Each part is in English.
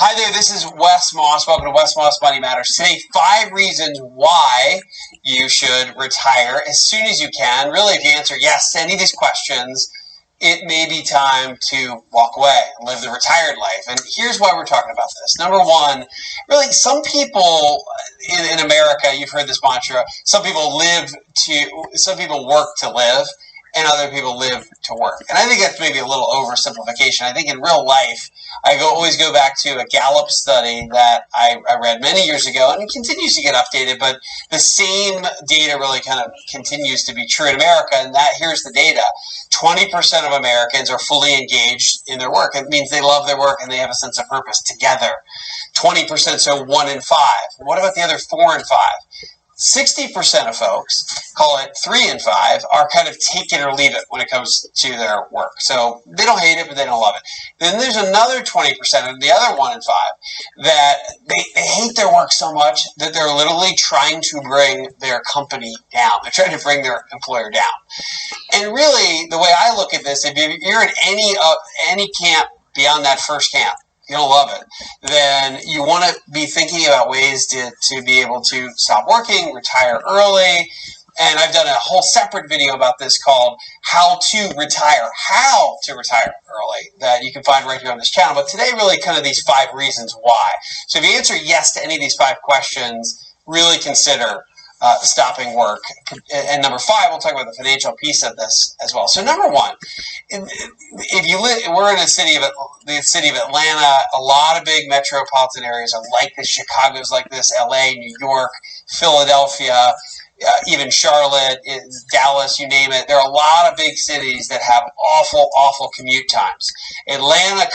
Hi there, this is Wes Moss. Welcome to Wes Moss Money Matters. Today, 5 reasons why you should retire as soon as you can. Really, if you answer yes to any of these questions, it may be time to walk away and live the retired life. And here's why we're talking about this. Number one, really, some people in America, you've heard this mantra, some people work to live, and other people live to work. And I think that's maybe a little oversimplification. I think in real life, I always go back to a Gallup study that I read many years ago, and it continues to get updated, but the same data really kind of continues to be true in America, and that here's the data. 20% of Americans are fully engaged in their work. It means they love their work and they have a sense of purpose together. 20%, so 1 in 5. What about the other 4 in 5? 60% of folks, call it 3 in 5, are kind of take it or leave it when it comes to their work. So they don't hate it, but they don't love it. Then there's another 20%, and the other 1 in 5, that they hate their work so much that they're literally trying to bring their company down. They're trying to bring their employer down. And really, the way I look at this, if you're in any camp beyond that first camp, you don't love it, then you want to be thinking about ways to be able to stop working, retire early. And I've done a whole separate video about this called How to Retire Early that you can find right here on this channel. But today, really kind of these 5 reasons why. So if you answer yes to any of these 5 questions, really consider stopping work. And number 5, we'll talk about the financial piece of this as well. So number 1, if you live, we're in the city of Atlanta. A lot of big metropolitan areas are like this. Chicago's like this. LA, New York, Philadelphia, even Charlotte, Dallas, you name it. There are a lot of big cities that have awful commute times. Atlanta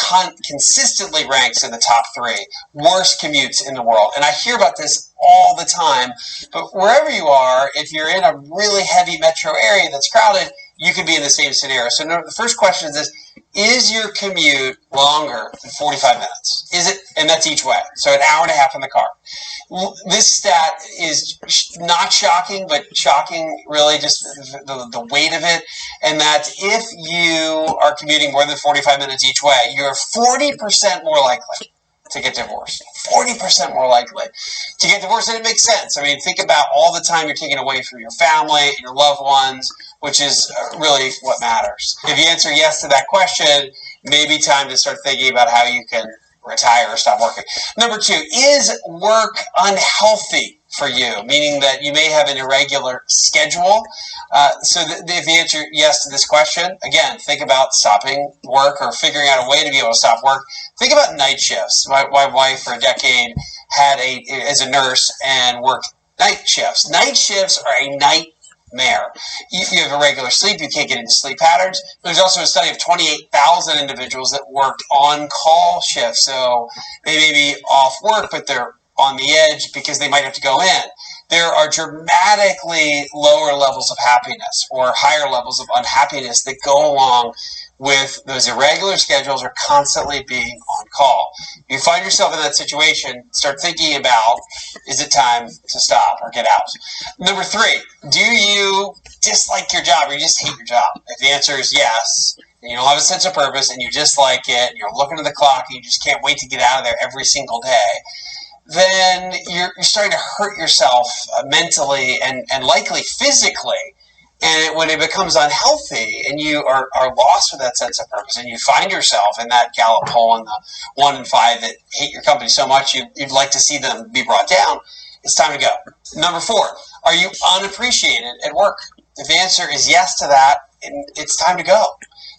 consistently ranks in the top 3 worst commutes in the world. And I hear about this all the time. But wherever you are, if you're in a really heavy metro area that's crowded, you could be in the same scenario. So the first question is your commute longer than 45 minutes? Is it? And that's each way. So an hour and a half in the car. This stat is not shocking, but shocking really just the weight of it. And that if you are commuting more than 45 minutes each way, you're 40% more likely to get divorced. 40% more likely to get divorced, and it makes sense. I mean, think about all the time you're taking away from your family, your loved ones, which is really what matters. If you answer yes to that question, maybe time to start thinking about how you can retire or stop working. Number 2, is work unhealthy for you? Meaning that you may have an irregular schedule. If you answer yes to this question, again, think about stopping work or figuring out a way to be able to stop work. Think about night shifts. My wife for a decade as a nurse and worked night shifts. Night shifts are a nightmare. You have irregular sleep. You can't get into sleep patterns. There's also a study of 28,000 individuals that worked on-call shifts. So they may be off work, but they're on the edge because they might have to go in. There are dramatically lower levels of happiness or higher levels of unhappiness that go along with those irregular schedules or constantly being on call. You find yourself in that situation, start thinking about, is it time to stop or get out? Number 3, do you dislike your job or you just hate your job? If the answer is yes, and you don't have a sense of purpose and you dislike it, and you're looking at the clock and you just can't wait to get out of there every single day, then you're starting to hurt yourself mentally and likely physically. And when it becomes unhealthy and you are lost with that sense of purpose and you find yourself in that Gallup poll in the 1 in 5 that hate your company so much you'd like to see them be brought down, it's time to go. Number 4, are you unappreciated at work? If the answer is yes to that, it's time to go.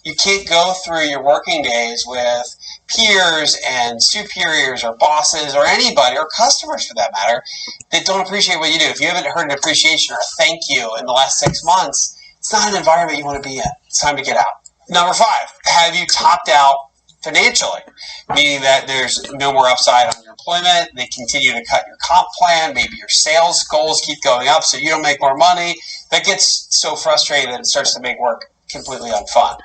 You can't go through your working days with peers and superiors or bosses or anybody or customers for that matter that don't appreciate what you do. If you haven't heard an appreciation or a thank you in the last 6 months, it's not an environment you want to be in. It's time to get out. Number 5, have you topped out financially? Meaning that there's no more upside on your employment. They continue to cut your comp plan. Maybe your sales goals keep going up so you don't make more money. That gets so frustrating that it starts to make work completely unfun.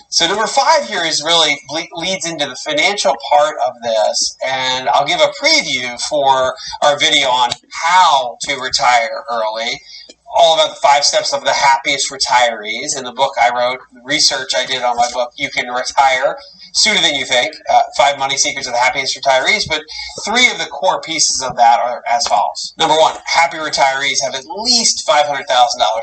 So number 5 here is really leads into the financial part of this, and I'll give a preview for our video on how to retire early all about the 5 steps of the happiest retirees. In the book I wrote, the research I did on my book, You Can Retire Sooner Than You Think, 5 Money Secrets of the Happiest Retirees. But 3 of the core pieces of that are as follows. Number 1, happy retirees have at least $500,000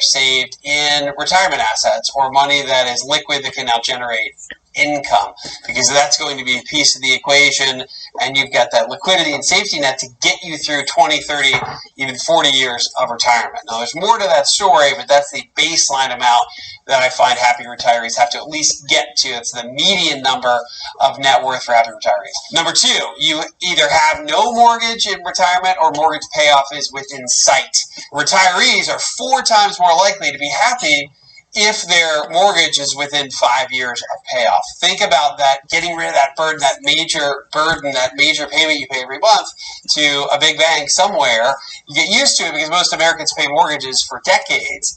saved in retirement assets, or money that is liquid that can now generate income, because that's going to be a piece of the equation, and you've got that liquidity and safety net to get you through 20, 30, even 40 years of retirement. Now, there's more to that story, but that's the baseline amount that I find happy retirees have to at least get to. It's the median number of net worth for happy retirees. Number 2, you either have no mortgage in retirement or mortgage payoff is within sight. Retirees are 4 times more likely to be happy if their mortgage is within 5 years of payoff. Think about that, getting rid of that burden, that major payment you pay every month to a big bank somewhere. You get used to it because most Americans pay mortgages for decades.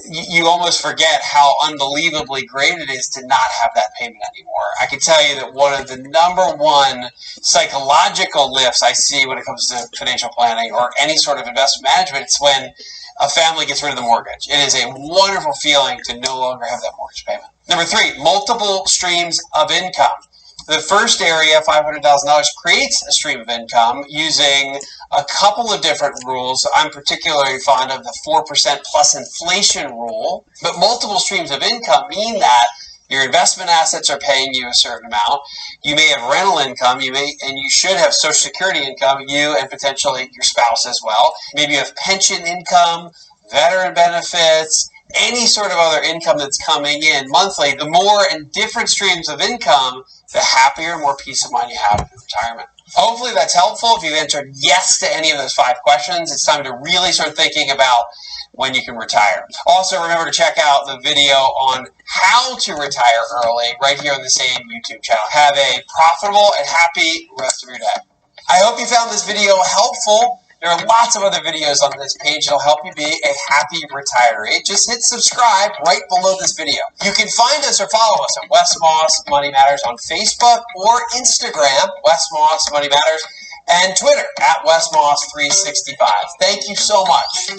You almost forget how unbelievably great it is to not have that payment anymore. I can tell you that one of the number 1 psychological lifts I see when it comes to financial planning or any sort of investment management, it's when a family gets rid of the mortgage. It is a wonderful feeling to no longer have that mortgage payment. Number 3, multiple streams of income. The first area, $500,000, creates a stream of income using a couple of different rules. I'm particularly fond of the 4% plus inflation rule. But multiple streams of income mean that your investment assets are paying you a certain amount. You may have rental income, and you should have Social Security income, you and potentially your spouse as well. Maybe you have pension income, veteran benefits, any sort of other income that's coming in monthly. The more and different streams of income, the happier and more peace of mind you have in retirement. Hopefully that's helpful. If you've answered yes to any of those 5 questions, it's time to really start thinking about when you can retire. Also, remember to check out the video on how to retire early right here on the same YouTube channel. Have a profitable and happy rest of your day. I hope you found this video helpful. There are lots of other videos on this page that'll help you be a happy retiree. Just hit subscribe right below this video. You can find us or follow us at Wes Moss Money Matters on Facebook or Instagram, Wes Moss Money Matters, and Twitter at Wes Moss 365. Thank you so much.